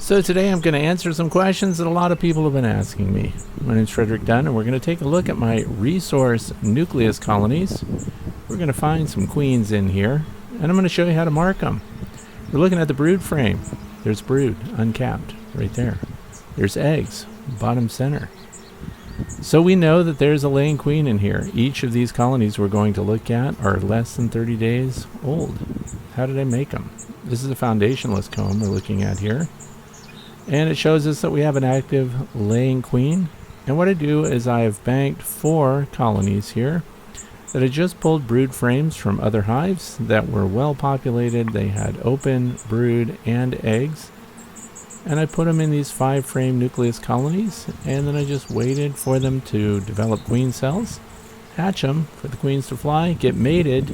So today I'm going to answer some questions that a lot of people have been asking me. My name's Frederick Dunn, and we're going to take a look at my resource nucleus colonies. We're going to find some queens in here, and I'm going to show you how to mark them. We're looking at the brood frame. There's brood, uncapped, right there. There's eggs, bottom center. So we know that there's a laying queen in here. Each of these colonies we're going to look at are less than 30 days old. How did I make them? This is a foundationless comb we're looking at here. And it shows us that we have an active laying queen. And what I do is I have banked 4 colonies here that I just pulled brood frames from other hives that were well populated. They had open brood and eggs. And I put them in these 5-frame nucleus colonies, and then I just waited for them to develop queen cells, hatch them for the queens to fly, get mated,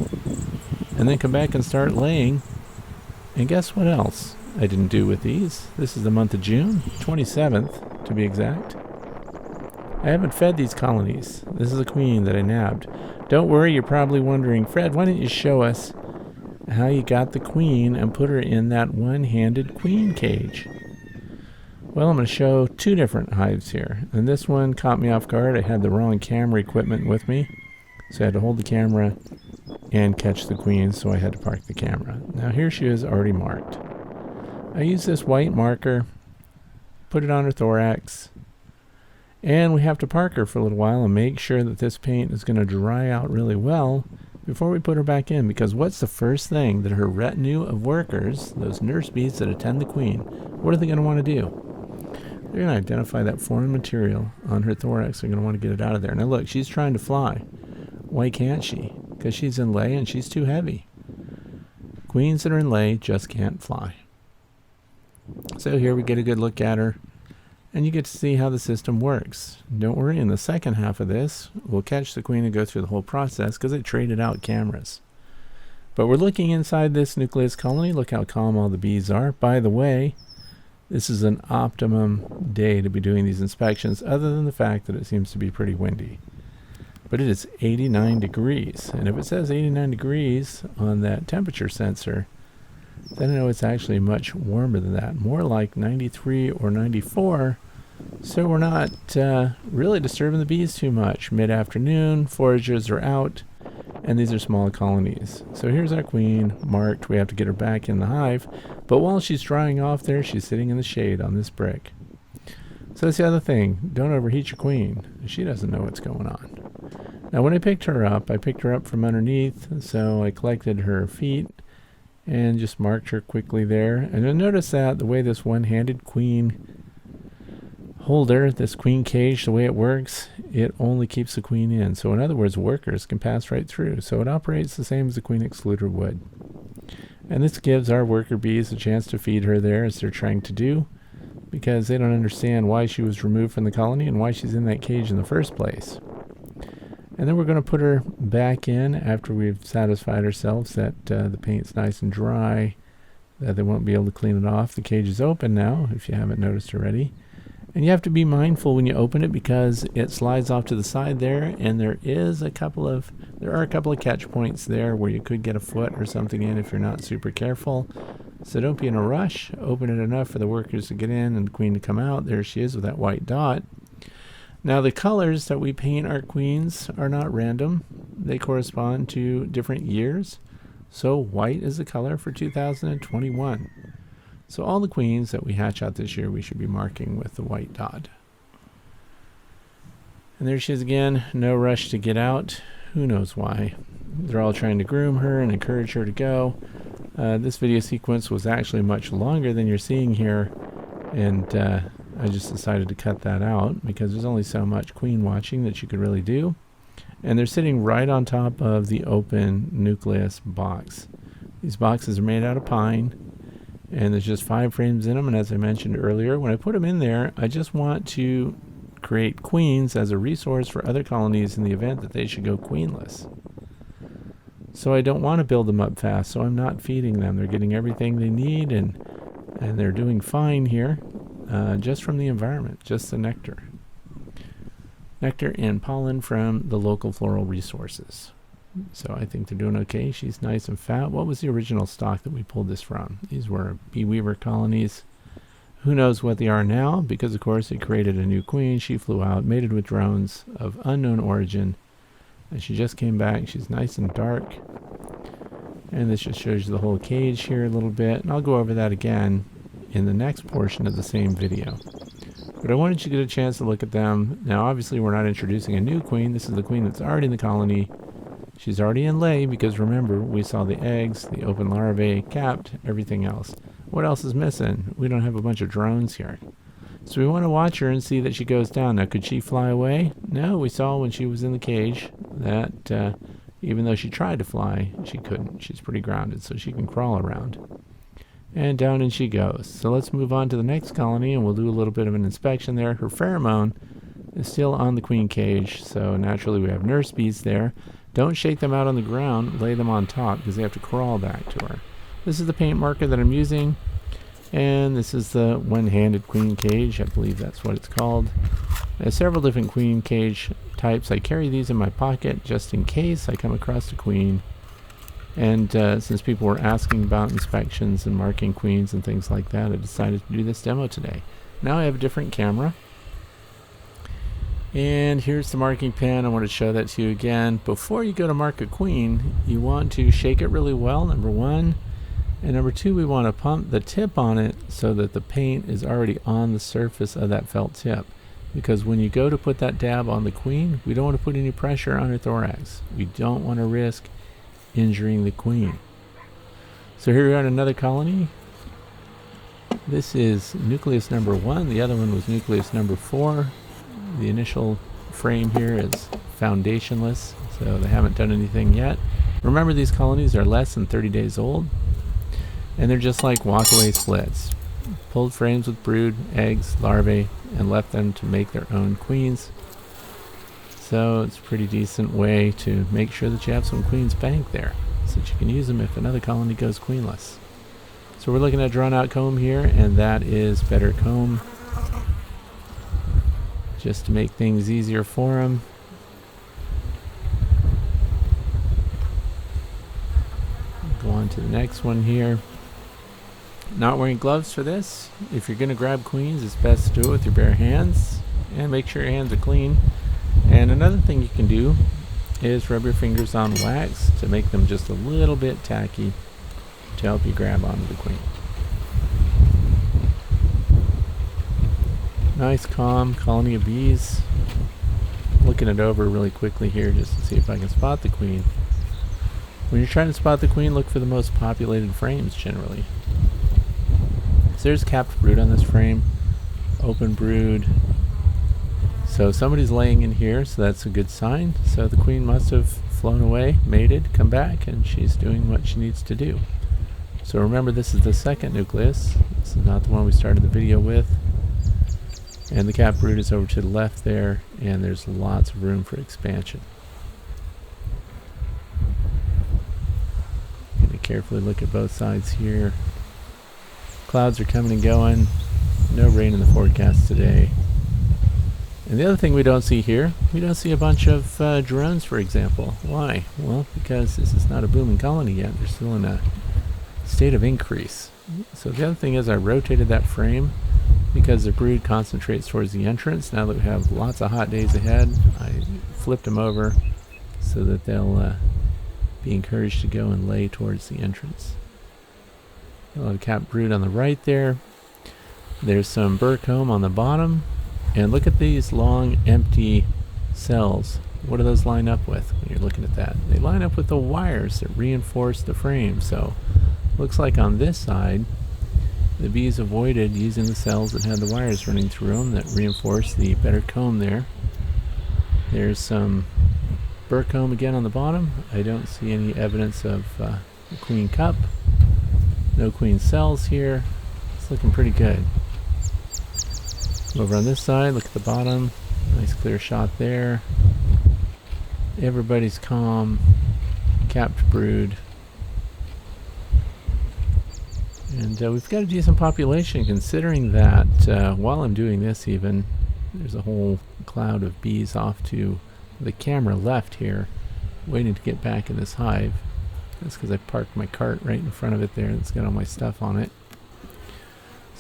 and then come back and start laying. And guess what else I didn't do with these? This is the month of June, 27th to be exact. I haven't fed these colonies. This is a queen that I nabbed. Don't worry, you're probably wondering, Fred, why didn't you show us how you got the queen and put her in that one-handed queen cage? Well, I'm going to show 2 different hives here. And this one caught me off guard. I had the wrong camera equipment with me. So I had to hold the camera and catch the queen, so I had to park the camera. Now here she is already marked. I use this white marker, put it on her thorax, and we have to park her for a little while and make sure that this paint is going to dry out really well before we put her back in, because what's the first thing that her retinue of workers, those nurse bees that attend the queen, what are they going to want to do? They're going to identify that foreign material on her thorax. They're going to want to get it out of there. Now look, she's trying to fly. Why can't she? Because she's in lay and she's too heavy. Queens that are in lay just can't fly. So here we get a good look at her, and you get to see how the system works. Don't worry, in the second half of this, we'll catch the queen and go through the whole process because I traded out cameras. But we're looking inside this nucleus colony. Look how calm all the bees are. By the way, this is an optimum day to be doing these inspections, other than the fact that it seems to be pretty windy. But it is 89 degrees, and if it says 89 degrees on that temperature sensor, then I know it's actually much warmer than that, more like 93 or 94, so we're not really disturbing the bees too much. Mid-afternoon, foragers are out, and these are small colonies. So here's our queen marked. We have to get her back in the hive, but while she's drying off there, she's sitting in the shade on this brick. So that's the other thing. Don't overheat your queen. She doesn't know what's going on. Now when I picked her up from underneath, so I collected her feet and just marked her quickly there. And you'll notice that the way this one-handed queen holder, this queen cage, the way it works, it only keeps the queen in. So in other words, workers can pass right through. So it operates the same as the queen excluder would. And this gives our worker bees a chance to feed her there, as they're trying to do, because they don't understand why she was removed from the colony and why she's in that cage in the first place. And then we're going to put her back in after we've satisfied ourselves that the paint's nice and dry, that they won't be able to clean it off. The cage is open now, if you haven't noticed already. And you have to be mindful when you open it, because it slides off to the side there, and there are a couple of catch points there where you could get a foot or something in if you're not super careful. So don't be in a rush. Open it enough for the workers to get in and the queen to come out. There she is with that white dot. Now the colors that we paint our queens are not random. They correspond to different years. So white is the color for 2021. So all the queens that we hatch out this year, we should be marking with the white dot. And there she is again, no rush to get out. Who knows why? They're all trying to groom her and encourage her to go. This video sequence was actually much longer than you're seeing here, and I just decided to cut that out because there's only so much queen watching that you could really do. And they're sitting right on top of the open nucleus box. These boxes are made out of pine, and there's just 5 frames in them. And as I mentioned earlier, when I put them in there, I just want to create queens as a resource for other colonies in the event that they should go queenless. So I don't want to build them up fast, so I'm not feeding them. They're getting everything they need, and they're doing fine here, just from the environment, just the nectar. Nectar and pollen from the local floral resources. So I think they're doing okay. She's nice and fat. What was the original stock that we pulled this from? These were bee weaver colonies. Who knows what they are now, because of course it created a new queen. She flew out, mated with drones of unknown origin, and she just came back. She's nice and dark. And this just shows you the whole cage here a little bit, and I'll go over that again in the next portion of the same video. But I wanted you to get a chance to look at them. Now obviously we're not introducing a new queen. This is the queen that's already in the colony. She's already in lay, because remember, we saw the eggs, the open larvae, capped, everything else. What else is missing? We don't have a bunch of drones here. So we want to watch her and see that she goes down. Now, could she fly away? No, we saw when she was in the cage that even though she tried to fly, she couldn't. She's pretty grounded, so she can crawl around. And down and she goes. So let's move on to the next colony, and we'll do a little bit of an inspection there. Her pheromone is still on the queen cage, so naturally we have nurse bees there. Don't shake them out on the ground, lay them on top, because they have to crawl back to her. This is the paint marker that I'm using, and this is the one-handed queen cage. I believe that's what it's called. There's several different queen cage types. I carry these in my pocket just in case I come across a queen. And since people were asking about inspections and marking queens and things like that, I decided to do this demo today. Now I have a different camera. And here's the marking pen. I want to show that to you again. Before you go to mark a queen, you want to shake it really well, number one. And number two, we want to pump the tip on it so that the paint is already on the surface of that felt tip. Because when you go to put that dab on the queen, we don't want to put any pressure on her thorax. We don't want to risk injuring the queen. So here we are in another colony. This is nucleus number 1. The other one was nucleus number 4. The initial frame here is foundationless, so they haven't done anything yet. Remember, these colonies are less than 30 days old, and they're just like walkaway splits. Pulled frames with brood, eggs, larvae, and left them to make their own queens. So it's a pretty decent way to make sure that you have some queens banked there, so that you can use them if another colony goes queenless. So we're looking at drawn out comb here, and that is better comb, just to make things easier for them. Go on to the next one here. Not wearing gloves for this. If you're going to grab queens, it's best to do it with your bare hands, and make sure your hands are clean. And another thing you can do is rub your fingers on wax to make them just a little bit tacky to help you grab onto the queen. Nice calm colony of bees. Looking it over really quickly here just to see if I can spot the queen. When you're trying to spot the queen, look for the most populated frames generally. So there's capped brood on this frame, open brood. So somebody's laying in here, so that's a good sign. So the queen must have flown away, mated, come back, and she's doing what she needs to do. So remember, this is the second nucleus. This is not the one we started the video with. And the capped brood is over to the left there, and there's lots of room for expansion. Going to carefully look at both sides here. Clouds are coming and going. No rain in the forecast today. And the other thing we don't see here, we don't see a bunch of drones, for example. Why? Well, because this is not a booming colony yet. They're still in a state of increase. So the other thing is I rotated that frame because the brood concentrates towards the entrance. Now that we have lots of hot days ahead, I flipped them over so that they'll be encouraged to go and lay towards the entrance. A lot of capped brood on the right there. There's some burr comb on the bottom. And look at these long empty cells. What do those line up with when you're looking at that? They line up with the wires that reinforce the frame. So looks like on this side the bees avoided using the cells that had the wires running through them that reinforce the better comb there. There's some burr comb again on the bottom. I don't see any evidence of the queen cup. No queen cells here. It's looking pretty good. Over on this side, look at the bottom. Nice clear shot there. Everybody's calm. Capped brood. And we've got a decent population, considering that while I'm doing this even, there's a whole cloud of bees off to the camera left here, waiting to get back in this hive. That's because I parked my cart right in front of it there. It's got all my stuff on it.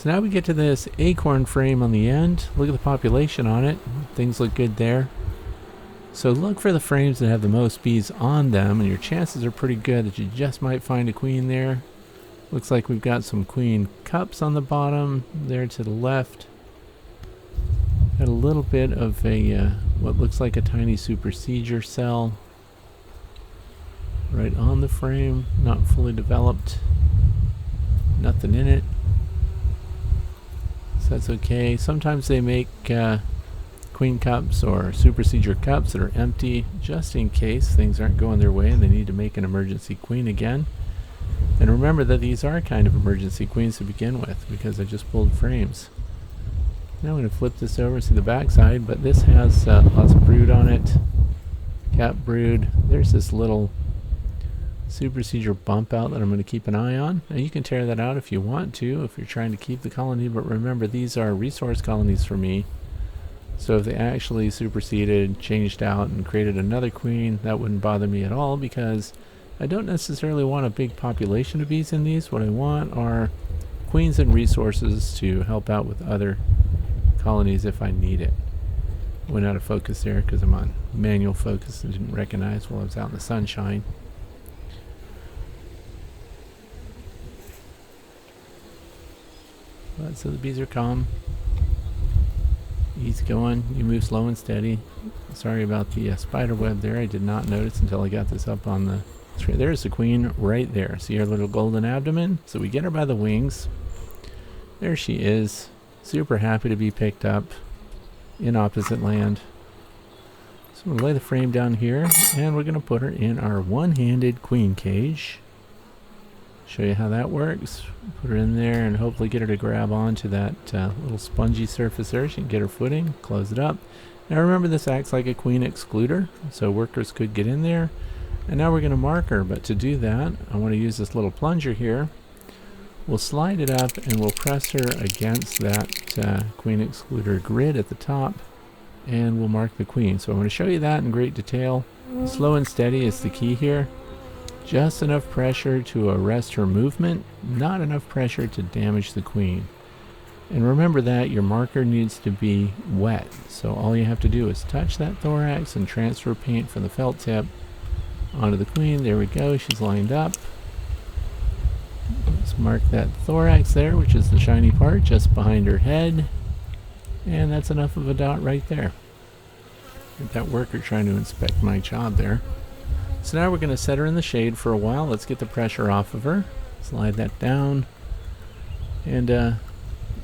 So now we get to this acorn frame on the end. Look at the population on it. Things look good there. So look for the frames that have the most bees on them, and your chances are pretty good that you just might find a queen there. Looks like we've got some queen cups on the bottom there to the left. Got a little bit of a what looks like a tiny supersedure cell right on the frame, not fully developed. Nothing in it. So that's okay. Sometimes they make queen cups or supersedure cups that are empty just in case things aren't going their way and they need to make an emergency queen again. And remember that these are kind of emergency queens to begin with because I just pulled frames. Now I'm going to flip this over and see the back side, but this has lots of brood on it. Cap brood. There's this little supersedure bump out that I'm going to keep an eye on. Now you can tear that out if you want to, if you're trying to keep the colony, but remember these are resource colonies for me. So if they actually superseded, changed out, and created another queen, that wouldn't bother me at all because I don't necessarily want a big population of bees in these. What I want are queens and resources to help out with other colonies if I need it. Went out of focus there because I'm on manual focus and didn't recognize while I was out in the sunshine. But so the bees are calm. Easy going. You move slow and steady. Sorry about the spider web there. I did not notice until I got this up on the screen. There's the queen right there. See her little golden abdomen? So we get her by the wings. There she is. Super happy to be picked up in opposite land. So we'll lay the frame down here and we're going to put her in our one-handed queen cage. Show you how that works. Put her in there and hopefully get her to grab onto that little spongy surface there. She can get her footing, close it up. Now remember this acts like a queen excluder, so workers could get in there. And now we're going to mark her, but to do that I want to use this little plunger here. We'll slide it up and we'll press her against that queen excluder grid at the top and we'll mark the queen. So I'm going to show you that in great detail. Slow and steady is the key here. Just enough pressure to arrest her movement, not enough pressure to damage the queen. And remember that your marker needs to be wet. So all you have to do is touch that thorax and transfer paint from the felt tip onto the queen. There we go, she's lined up. Let's mark that thorax there, which is the shiny part just behind her head. And that's enough of a dot right there. Get that worker trying to inspect my job there. So now we're going to set her in the shade for a while. Let's get the pressure off of her. Slide that down. And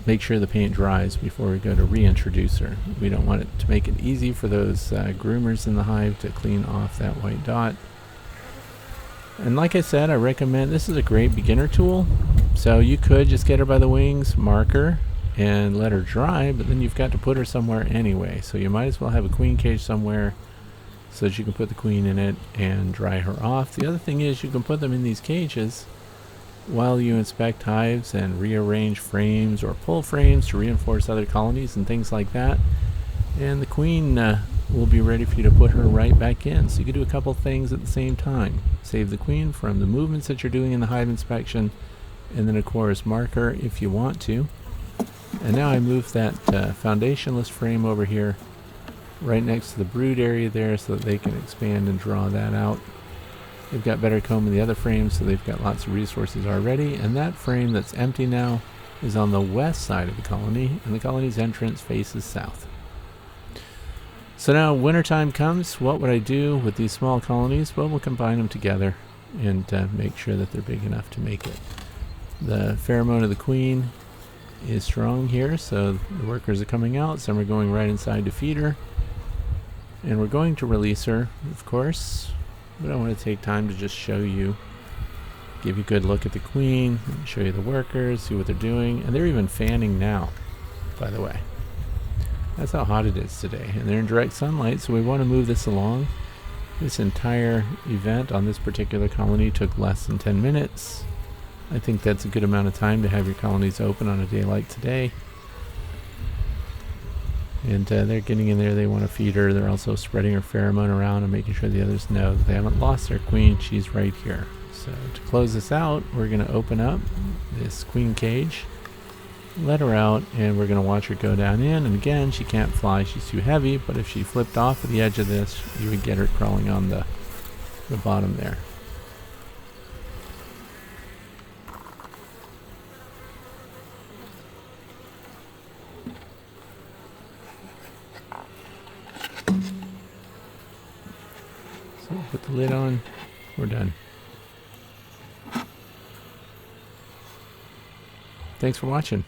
make sure the paint dries before we go to reintroduce her. We don't want it to make it easy for those groomers in the hive to clean off that white dot. And like I said, I recommend, this is a great beginner tool. So you could just get her by the wings, mark her, and let her dry, but then you've got to put her somewhere anyway. So you might as well have a queen cage somewhere so that you can put the queen in it and dry her off. The other thing is you can put them in these cages while you inspect hives and rearrange frames or pull frames to reinforce other colonies and things like that. And the queen will be ready for you to put her right back in. So you can do a couple things at the same time. Save the queen from the movements that you're doing in the hive inspection, and then of course mark her if you want to. And now I move that foundationless frame over here right next to the brood area there so that they can expand and draw that out. They've got better comb in the other frame, so they've got lots of resources already. And that frame that's empty now is on the west side of the colony, and the colony's entrance faces south. So now wintertime comes. What would I do with these small colonies? Well, we'll combine them together and make sure that they're big enough to make it. The pheromone of the queen is strong here, so the workers are coming out. Some are going right inside to feed her. And we're going to release her, of course. But I want to take time to just show you, give you a good look at the queen, show you the workers, see what they're doing. And they're even fanning now, by the way. That's how hot it is today. And they're in direct sunlight, so we want to move this along. This entire event on this particular colony took less than 10 minutes. I think that's a good amount of time to have your colonies open on a day like today. And they're getting in there. They want to feed her. They're also spreading her pheromone around and making sure the others know that they haven't lost their queen. She's right here. So to close this out, we're going to open up this queen cage. let her out, and we're going to watch her go down in. And again, she can't fly, she's too heavy, but if she flipped off of the edge of this, you would get her crawling on the bottom there. So put the lid on, we're done. Thanks for watching.